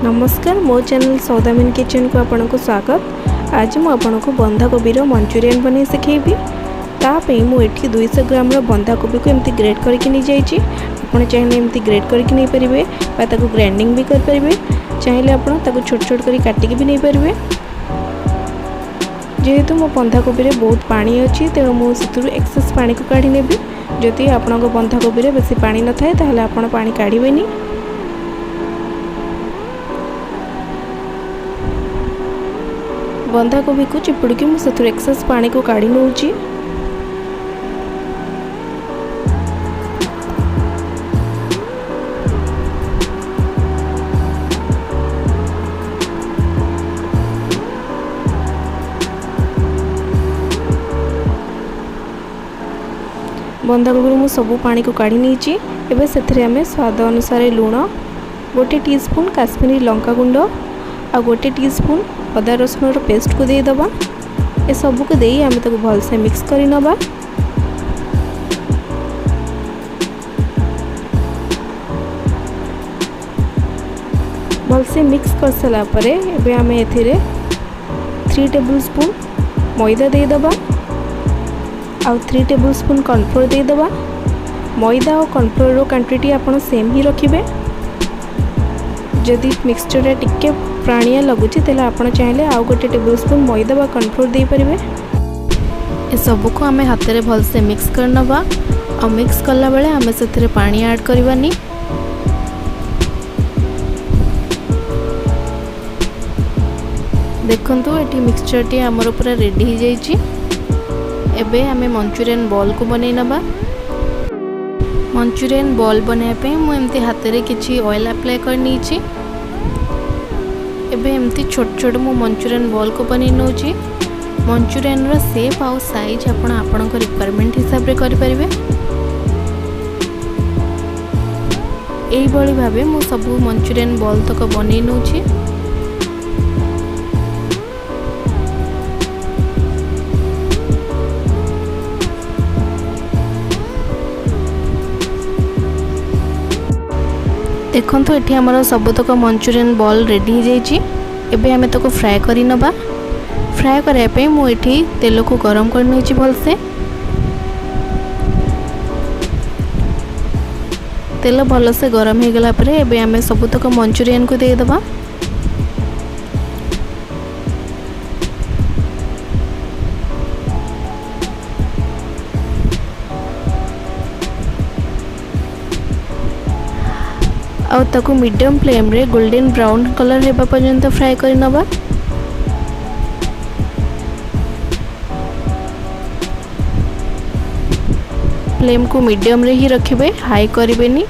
नमस्कार मो channel Saudamini kitchen को आपन को स्वागत। आज मु आपन को बंधाकोबी मंचूरियन बने सिखेबी। तापे मुझे 200 ग्राम बंधाकोबी को एमती ग्रेट करके नहीं जाइए। आपड़ चाहिए एमती ग्रेट करके नहीं पारे ताको ग्राइंडिंग भी करें। चाहिए आपड़ ताको छोट छोट कर काटिकी भी नहीं पारे। जेहेतु मो बंधाकोबी बहुत पानी अच्छी तेणु मुझे एक्सेस पानी को काढ़ी नेबी। जदि आपण बंधाकोबी बेसी पानी न थाए ताहले आपण पानी काढ़ीबेनी। बंधाकोबी को चिपुड़ी मुझे एक्सेस पानी को काढ़ी नौची। बंधाकोबी मु सबू पानी को काढ़ी नहीं। एबे सेथिरे आमे स्वाद अनुसार लूण, 1 टीस्पून काश्मीरी लंका गुंड आ 1 टीस्पून अदा रसुण पेस्ट को देदबा। ए सबू को दे आम ताको भलसे मिक्स कर नबा। भलसे मिक्स कर सारा परे एबे आम एथिरे 3 टेबलस्पून मैदा देदबा आ 3 टेबलस्पून कॉर्नफ्लोर देदबा। मैदा और कॉर्नफ्लोर रो क्वांटिटी आपण सेम ही रखिबे। जदि मिक्सचर टिके प्राणिया लगुच आपड़ चाहिए आउ 1 टेबलस्पून मैदा व कॉर्नफ्लोर दे पारे। ए सब को आम हाथ में भलसे मिक्स कर नबा। आ मिक्स कला बेले आम से पानी ऐड करवानी। देखंतु एटी मिक्सचर टी आमर पूरा रेडी हो जाइए। एबे आम मंचूरियन बॉल को बनै नबा। मंचूरियन बॉल बनाया मुझे हाथ में किसी ऑयल अप्लाई करनी। एबे एमती छोट छोट मु मंचूरियन बॉल को बनै नौची। मंचूरियन रो शेप आउ साइज आपण रिक्वायरमेंट हिसाब रे करि परिबे। एई बळी भाबे मु सब मंचूरियन बॉल तक बनै नौची। देखो ये आमर सबतक मंचूरियन बॉल रेडी हो जाइए। एबे आमे तको फ्राए करी नबा। फ्राए करने मुझे तेल को गरम कर नहीं भलसे। तेल भलसे गरम हो गला परे एबे आमे सबतक मंचूरियन को दे दबा। और ताको मीडियम फ्लेम रे गोल्डन ब्राउन कलर हेबा पर्यंत फ्राए कर नबा। फ्लेम को मीडियम रे ही रखिबे, हाई करिबेनी।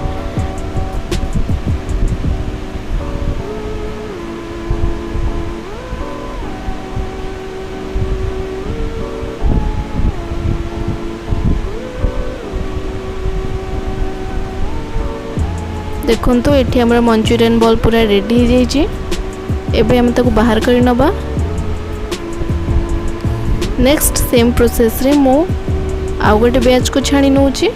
देखो तो ये आम मंचूरियन बॉल पूरा रेडी हो जाइए। एबे हम ताको बाहर कर नबा। नेक्स्ट सेम प्रोसेस रे मो आउ गोटे बैच को छाणी नौची।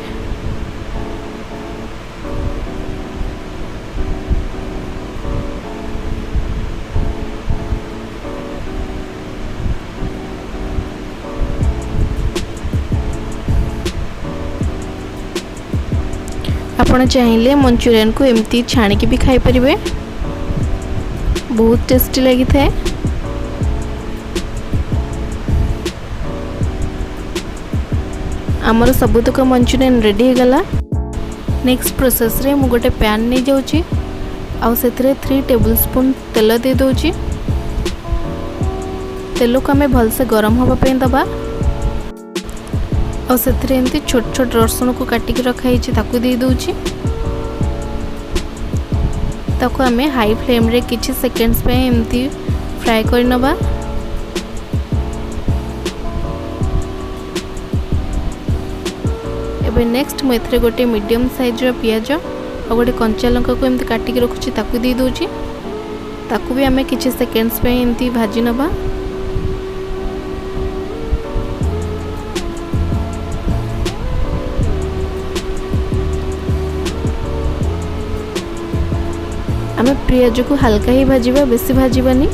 आपण चाहिए मंचूरियन को एमती छाणिकी भी खाई परिबे। बहुत टेस्टी लगी थाए। आमर सबुतक मंचूरियन रेडी हो गला। नेक्स्ट प्रोसेस रे मु गोटे पैन नहीं जाउची आ सेथरे 3 टेबलस्पून तेल दे दोची। तेल को आमे भलसे गरम होबा पे दबा। और सेथरे एमती छोट छोट रसुण को काटिकी रखाई ताकू दे दोची। ताकू आमे हाई फ्लेम रे किछि सेकेंड्स पे एमती फ्राई कर नबा। एबे नेक्स्ट मु एथरे गोटे मीडियम साइज रो पियाज और गोटे कंचा लंका को एमती काटिकी रखुची ताकू दे दोची। ताकू भी आमे किछि सेकेंड्स पे एमती भाजी नबा। आम पियाज को हल्का ही भाजिबा, बेसी भाजिबानी।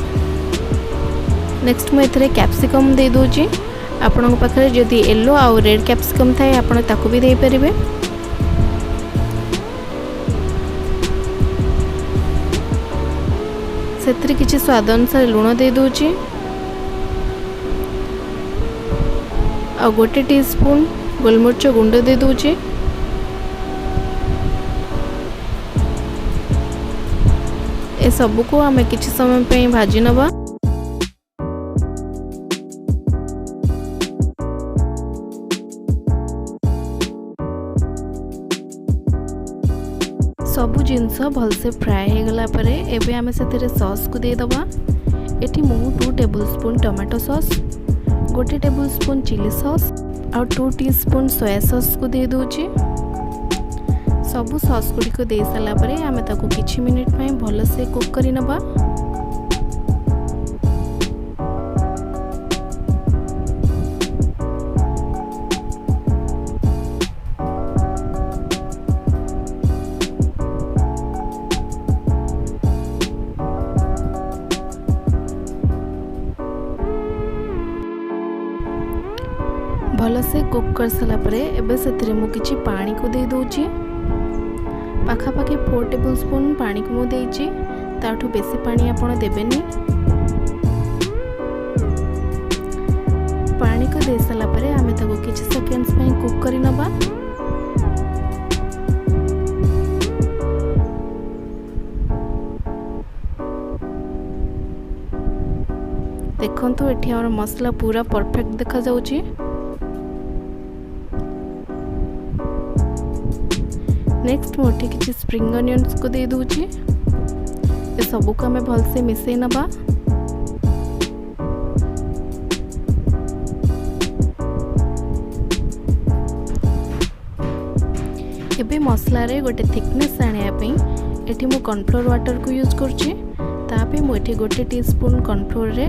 नेक्स्ट मु एथरे कैप्सिकम दे दोची। आपन पाखे जदि येलो आउ रेड कैप्सिकम थाए आपन ताकू भी दे परिबे। सेतरे किछि स्वाद अनुसार लूण दे दोची। आ गोटे टीस्पून गोलमरिच गुंड दे दोची। ए सब को आम किछि समय पे भाजी नबा। सबु जिनस भलसे फ्राए हो गला परे एबे आमे सेतेरे सॉस को दे दबा। एठी मु 2 tablespoon tomato sauce, 1 tablespoon chilli sauce और 2 टीस्पून सोया सॉस को दे दोची। सबु सॉस गुडी को दे साला परे आमे ताको किछि मिनिट पय भलसे कुक करि नबा। भलसे कुक कर साला परे एबे सेतरे मु किछि पानी को दे दोची। पाखापाखि 4 टेबलस्पून पानी को मु देइची। ताठू बेसी पानी आपण देबेनी। पानी को दे साला परे आमे ताको किछि सेकेंड्स पय कुक करि नबा। देखंतु एठी हमर मसला पूरा परफेक्ट देखा जाउची। नेक्स्ट मोटे किसी स्प्रिंग अनियंस को दे दूची। ये सब को हमें भलसे मिसई नबा। एबे मसला रे गोटे थिकनेस आनिया पई एठी मु कॉर्नफ्लोर वाटर को यूज करची। तापे मु एठी गोटे टीस्पून कॉर्नफ्लोर रे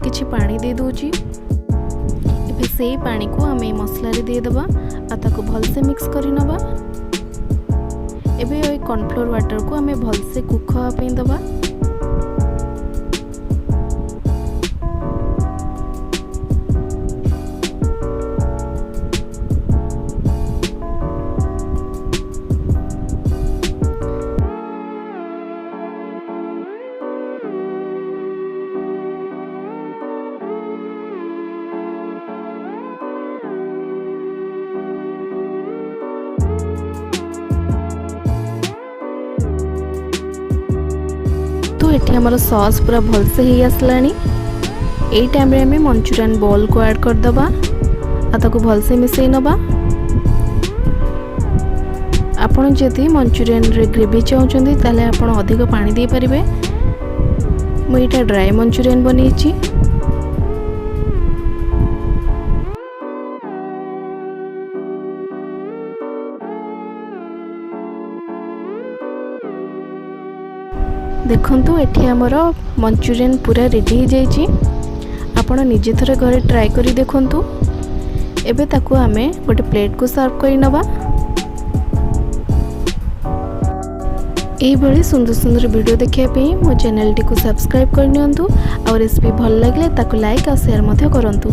किछि पानी दे दूची। एबे सेही पानी को हमें मसला रे दे दबा आ ताको भलसे मिक्स करि नबा। एबे ओई कॉर्नफ्लोर वाटर को हमें भलसे कुक हवा पे दबा। तो ये हमारा सॉस पूरा भलसे ही आसलानी। एई टाइम रे हमें मंचूरियन बॉल को ऐड कर दबा आ ताको भलसे मिसई नबा। आपण जदि मंचूरियन रे ग्रेवी चाहउछंदी ताले आपण अधिक पानी दे परिबे। मु एटा ड्राई मंचूरियन बनेइची। देखंतु एठी हमर मंचूरियन पूरा रेडी हो जाइछि। आपण निजे थरे घरे ट्राई करी देखंतु। एबे ताको आमे गोटे प्लेट को सर्व करि नबा। एई भली सुंदर सुंदर वीडियो देखिया पे मो चैनल टी को सब्सक्राइब कर नियंतु और रेसिपी भल लागले ताको लाइक और शेयर मध्य करंतु।